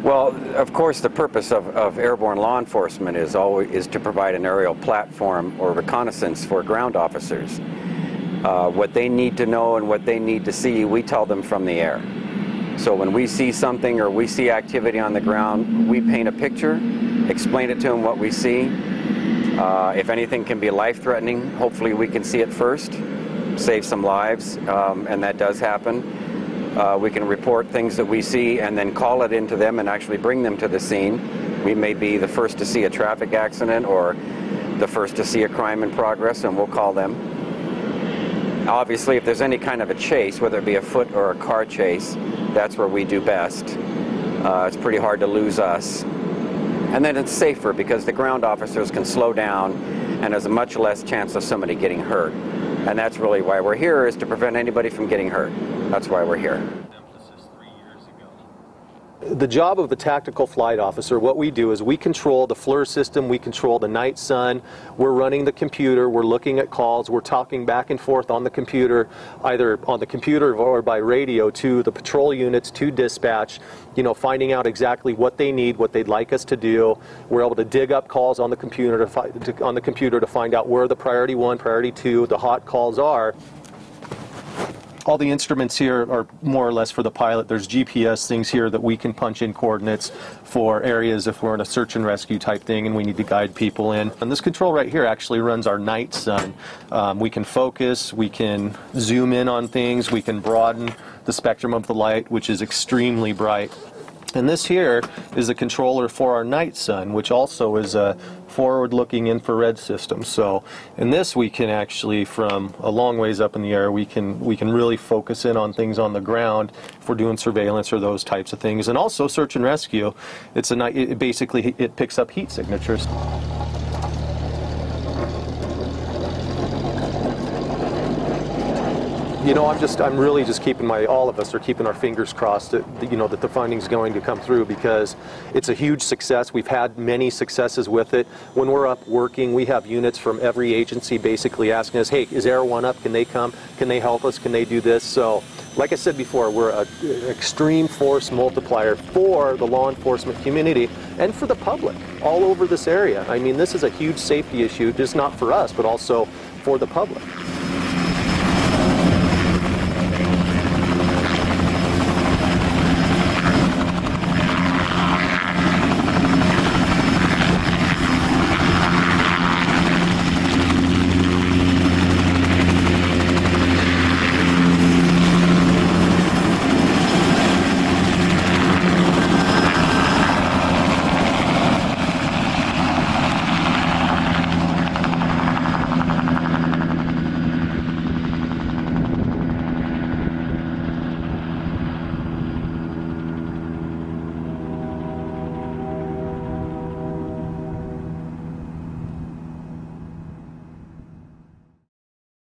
Well, of course, the purpose of airborne law enforcement is to provide an aerial platform or reconnaissance for ground officers. What they need to know and what they need to see, we tell them from the air. So when we see something or we see activity on the ground, we paint a picture, explain it to them what we see. If anything can be life-threatening, hopefully we can see it first, save some lives, and that does happen. We can report things that we see and then call it into them and actually bring them to the scene. We may be the first to see a traffic accident or the first to see a crime in progress, and we'll call them. Obviously, if there's any kind of a chase, whether it be a foot or a car chase, that's where we do best. It's pretty hard to lose us. And then it's safer because the ground officers can slow down and there's a much less chance of somebody getting hurt. And that's really why we're here, is to prevent anybody from getting hurt. That's why we're here. The job of the tactical flight officer, what we do is we control the FLIR system, we control the night sun, we're running the computer, we're looking at calls, we're talking back and forth on the computer, either on the computer or by radio to the patrol units, to dispatch, you know, finding out exactly what they need, what they'd like us to do. We're able to dig up calls on the computer to find out where the priority 1, priority 2, the hot calls are. All the instruments here are more or less for the pilot. There's GPS things here that we can punch in coordinates for areas if we're in a search and rescue type thing and we need to guide people in. And this control right here actually runs our night sun. We can focus, we can zoom in on things, we can broaden the spectrum of the light, which is extremely bright. And this here is a controller for our night sun, which also is a forward-looking infrared system. So in this we can actually, from a long ways up in the air, we can really focus in on things on the ground if we're doing surveillance or those types of things. And also search and rescue. It basically picks up heat signatures. You know, I'm really just keeping all of us are keeping our fingers crossed that, you know, that the funding's going to come through, because it's a huge success. We've had many successes with it. When we're up working, we have units from every agency basically asking us, hey, is Air One up? Can they come? Can they help us? Can they do this? So, like I said before, we're an extreme force multiplier for the law enforcement community and for the public all over this area. I mean, this is a huge safety issue, just not for us, but also for the public.